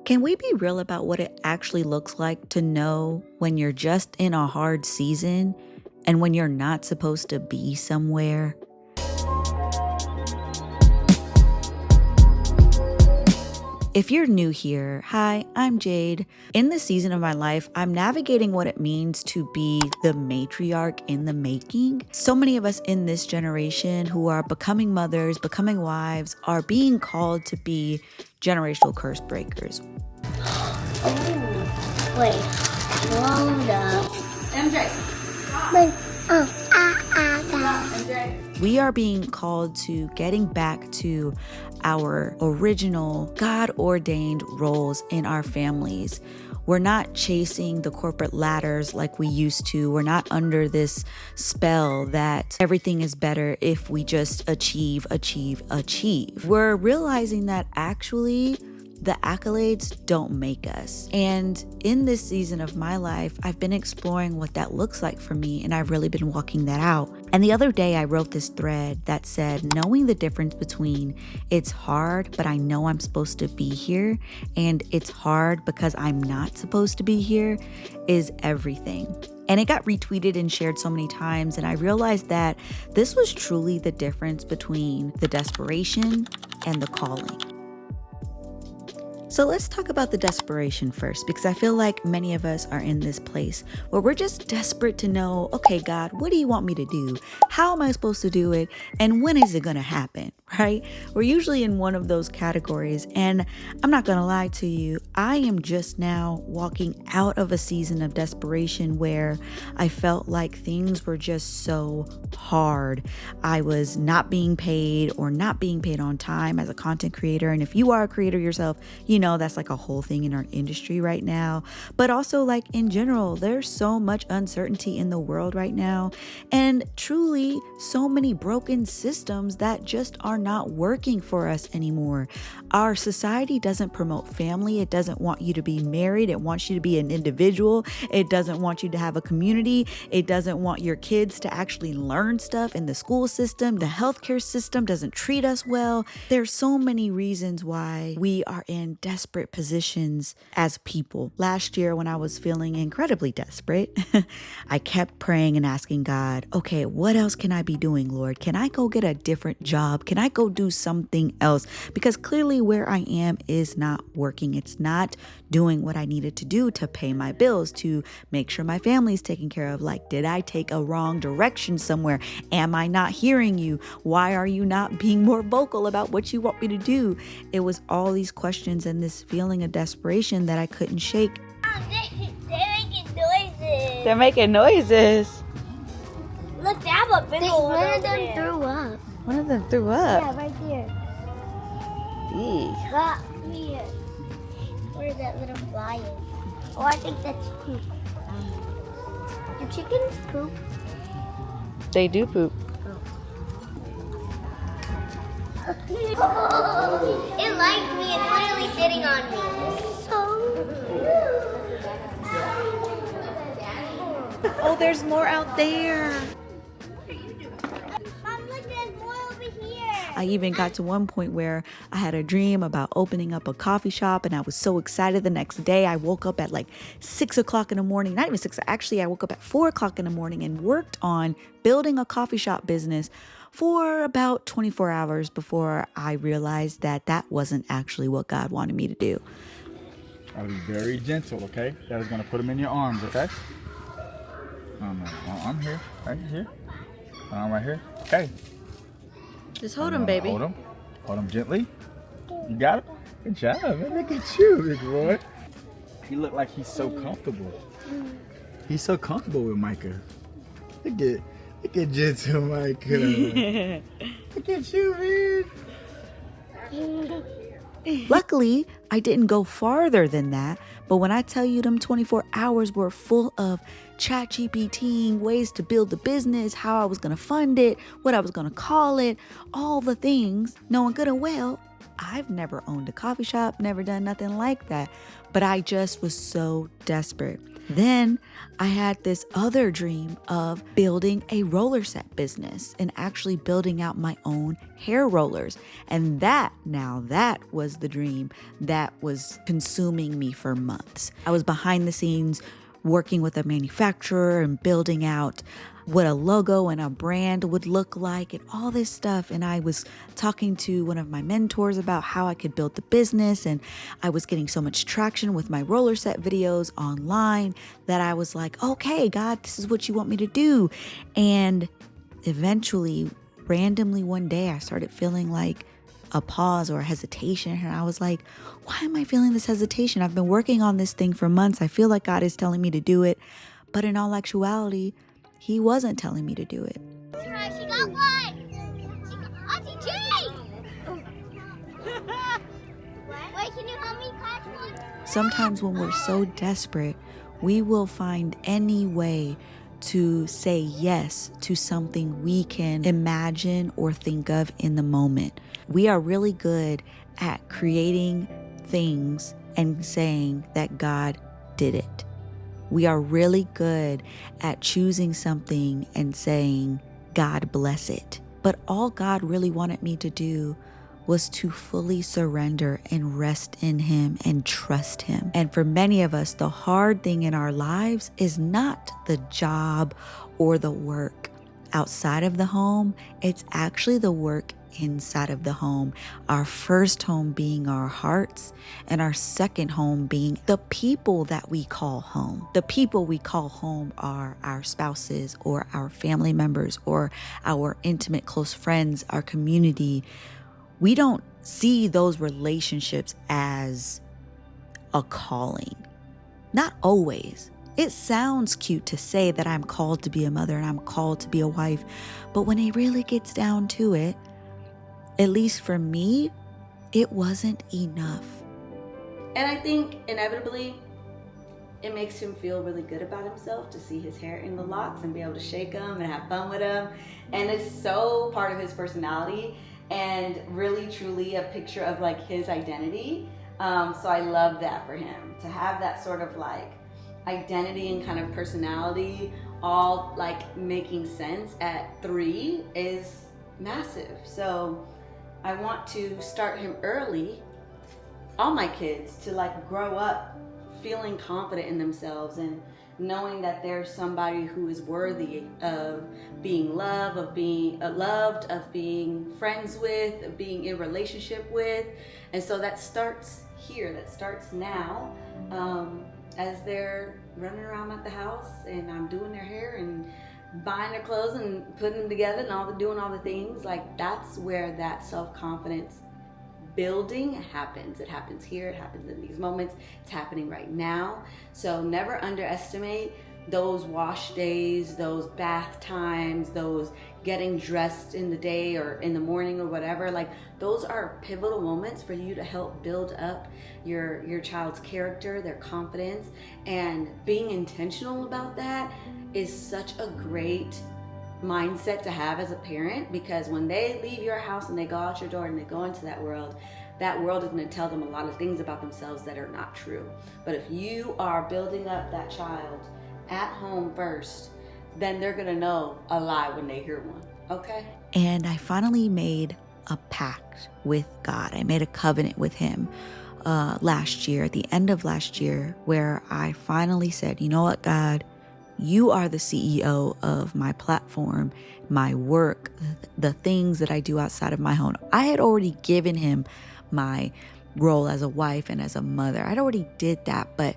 Can we be real about what it actually looks like to know when you're just in a hard season and when you're not supposed to be somewhere? If you're new here, hi, I'm Jade. In this season of my life, I'm navigating what it means to be the matriarch in the making. So many of us in this generation who are becoming mothers, becoming wives, are being called to be generational curse breakers. Oh, wait, hold up. MJ. MJ. We are being called to getting back to our original God-ordained roles in our families. We're not chasing the corporate ladders like we used to. We're not under this spell that everything is better if we just achieve. We're realizing that actually the accolades don't make us. And in this season of my life, I've been exploring what that looks like for me, and I've really been walking that out. And the other day I wrote this thread that said, knowing the difference between it's hard, but I know I'm supposed to be here, and it's hard because I'm not supposed to be here is everything. And it got retweeted and shared so many times, and I realized that this was truly the difference between the desperation and the calling. So let's talk about the desperation first, because I feel like many of us are in this place where we're just desperate to know, okay, God, what do you want me to do? How am I supposed to do it? And when is it going to happen, right? We're usually in one of those categories. And I'm not going to lie to you, I am just now walking out of a season of desperation where I felt like things were just so hard. I was not being paid or not being paid on time as a content creator. And if you are a creator yourself, you know that's like a whole thing in our industry right now. But also, like, in general, there's so much uncertainty in the world right now, and truly so many broken systems that just are not working for us anymore. Our society doesn't promote family. It doesn't want you to be married. It wants you to be an individual. It doesn't want you to have a community. It doesn't want your kids to actually learn stuff in the school system. The healthcare system doesn't treat us well. There's so many reasons why we are in desperate positions as people. Last year, when I was feeling incredibly desperate, I kept praying and asking God, okay, what else can I be doing, Lord? Can I go get a different job? Can I go do something else? Because clearly where I am is not working. It's not doing what I needed to do to pay my bills, to make sure my family's taken care of. Like, did I take a wrong direction somewhere? Am I not hearing you? Why are you not being more vocal about what you want me to do? It was all these questions and this feeling of desperation that I couldn't shake. They're making noises. They're making noises. Look, they have a big old one of them threw up. One of them threw up. Yeah, right here. Eee. Got here. Where that little fly is. Oh, I think that's poop. Do chickens poop? They do poop. It likes me. It's literally sitting on me. Oh, there's more out there. Mom, look, there's more over here. I even got to one point where I had a dream about opening up a coffee shop, and I was so excited. The next day I woke up at like 6 o'clock in the morning, not even 6, actually I woke up at 4 o'clock in the morning and worked on building a coffee shop business for about 24 hours before I realized that that wasn't actually what God wanted me to do. I'll be very gentle, okay? That is going to put them in your arms, okay? I'm here, right here. Arm right here. Okay. Just hold him, baby. Hold him. Hold him gently. You got it? Good job, man. Look at you, big boy. He look like he's so comfortable. He's so comfortable with Micah. Look at gentle Micah. Look at you, man. Luckily, I didn't go farther than that, but when I tell you them 24 hours were full of ChatGPT, ways to build the business, how I was going to fund it, what I was going to call it, all the things, knowing good and well, I've never owned a coffee shop, never done nothing like that, but I just was so desperate. Then I had this other dream of building a roller set business and actually building out my own hair rollers. And that was the dream that was consuming me for months. I was behind the scenes working with a manufacturer and building out what a logo and a brand would look like and all this stuff. And I was talking to one of my mentors about how I could build the business. And I was getting so much traction with my roller set videos online that I was like, okay, God, this is what you want me to do. And eventually, randomly one day, I started feeling like a pause or a hesitation. And I was like, why am I feeling this hesitation? I've been working on this thing for months. I feel like God is telling me to do it. But in all actuality, He wasn't telling me to do it. She got one! Auntie Jade! Wait, can you help me catch one? Sometimes when we're so desperate, we will find any way to say yes to something we can imagine or think of in the moment. We are really good at creating things and saying that God did it. We are really good at choosing something and saying, God bless it. But all God really wanted me to do was to fully surrender and rest in Him and trust Him. And for many of us, the hard thing in our lives is not the job or the work outside of the home. It's actually the work inside of the home. Our first home being our hearts, and our second home being the people that we call home. The people we call home are our spouses or our family members or our intimate close friends, our community. We don't see those relationships as a calling. Not always. It sounds cute to say that I'm called to be a mother and I'm called to be a wife, but when it really gets down to it, at least for me, it wasn't enough. And I think inevitably, it makes him feel really good about himself to see his hair in the locks and be able to shake them and have fun with them. And it's so part of his personality and really truly a picture of like his identity. So I love that for him to have that sort of like identity and kind of personality all like making sense at 3 is massive. So I want to start him early, all my kids, to like grow up feeling confident in themselves and knowing that there's somebody who is worthy of being loved, of being friends with, of being in relationship with. And so that starts here, that starts now, as they're running around at the house and I'm doing their hair and buying their clothes and putting them together and doing all the things. Like that's where that self-confidence building happens. It happens here, it happens in these moments, it's happening right now. So never underestimate those wash days, those bath times, those getting dressed in the day or in the morning or whatever. Like those are pivotal moments for you to help build up your child's character, their confidence, and being intentional about that is such a great mindset to have as a parent, because when they leave your house and they go out your door and they go into that world is going to tell them a lot of things about themselves that are not true. But if you are building up that child at home first, then they're going to know a lie when they hear one. Okay? And I finally made a pact with God. I made a covenant with Him last year, at the end of last year, where I finally said, you know what, God, you are the CEO of my platform, my work, the things that I do outside of my home. I had already given Him my role as a wife and as a mother. I'd already did that, but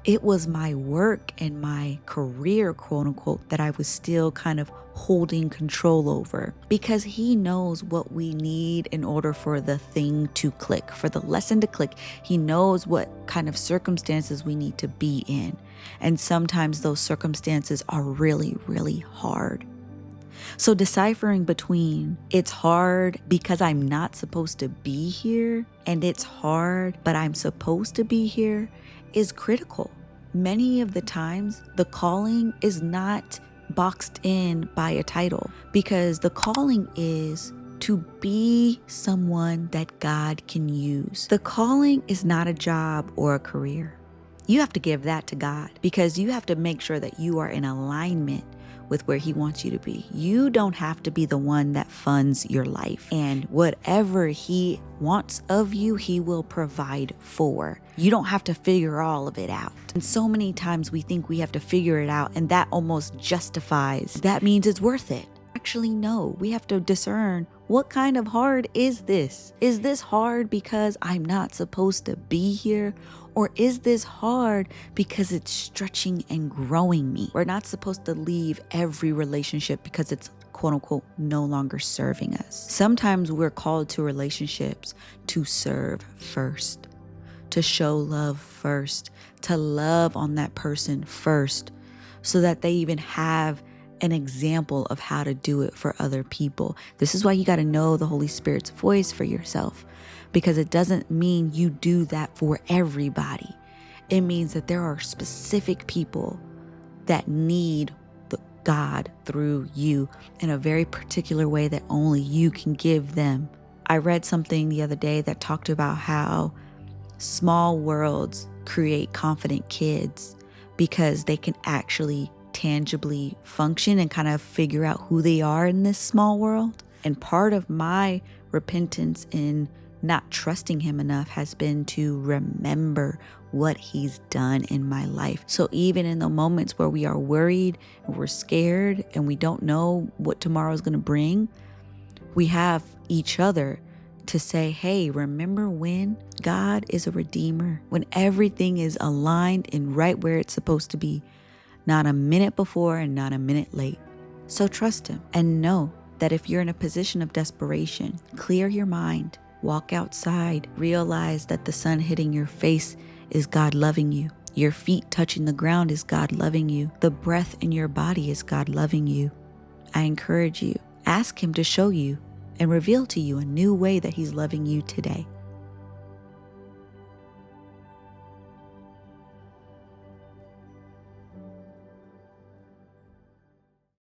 it was my work and my career, quote unquote, that I was still kind of holding control over, because He knows what we need in order for the thing to click, for the lesson to click. He knows what kind of circumstances we need to be in. And sometimes those circumstances are really, really hard. So deciphering between it's hard because I'm not supposed to be here and it's hard but I'm supposed to be here is critical. Many of the times the calling is not boxed in by a title, because the calling is to be someone that God can use. The calling is not a job or a career. You have to give that to God, because you have to make sure that you are in alignment with where He wants you to be. You don't have to be the one that funds your life. And whatever He wants of you, He will provide for. You don't have to figure all of it out. And so many times we think we have to figure it out, and that almost justifies. That means it's worth it. Actually, no, we have to discern, what kind of hard is this? Is this hard because I'm not supposed to be here? Or is this hard because it's stretching and growing me? We're not supposed to leave every relationship because it's quote unquote no longer serving us. Sometimes we're called to relationships to serve first, to show love first, to love on that person first, so that they even have an example of how to do it for other people. This is why you got to know the Holy Spirit's voice for yourself, because it doesn't mean you do that for everybody. It means that there are specific people that need God through you in a very particular way that only you can give them. I read something the other day that talked about how small worlds create confident kids, because they can actually tangibly function and kind of figure out who they are in this small world. And part of my repentance in not trusting Him enough has been to remember what He's done in my life. So even in the moments where we are worried and we're scared and we don't know what tomorrow is going to bring, we have each other to say, hey, remember when? God is a redeemer, when everything is aligned and right where it's supposed to be. Not a minute before and not a minute late. So trust Him, and know that if you're in a position of desperation, clear your mind, walk outside, realize that the sun hitting your face is God loving you. Your feet touching the ground is God loving you. The breath in your body is God loving you. I encourage you, ask Him to show you and reveal to you a new way that He's loving you today.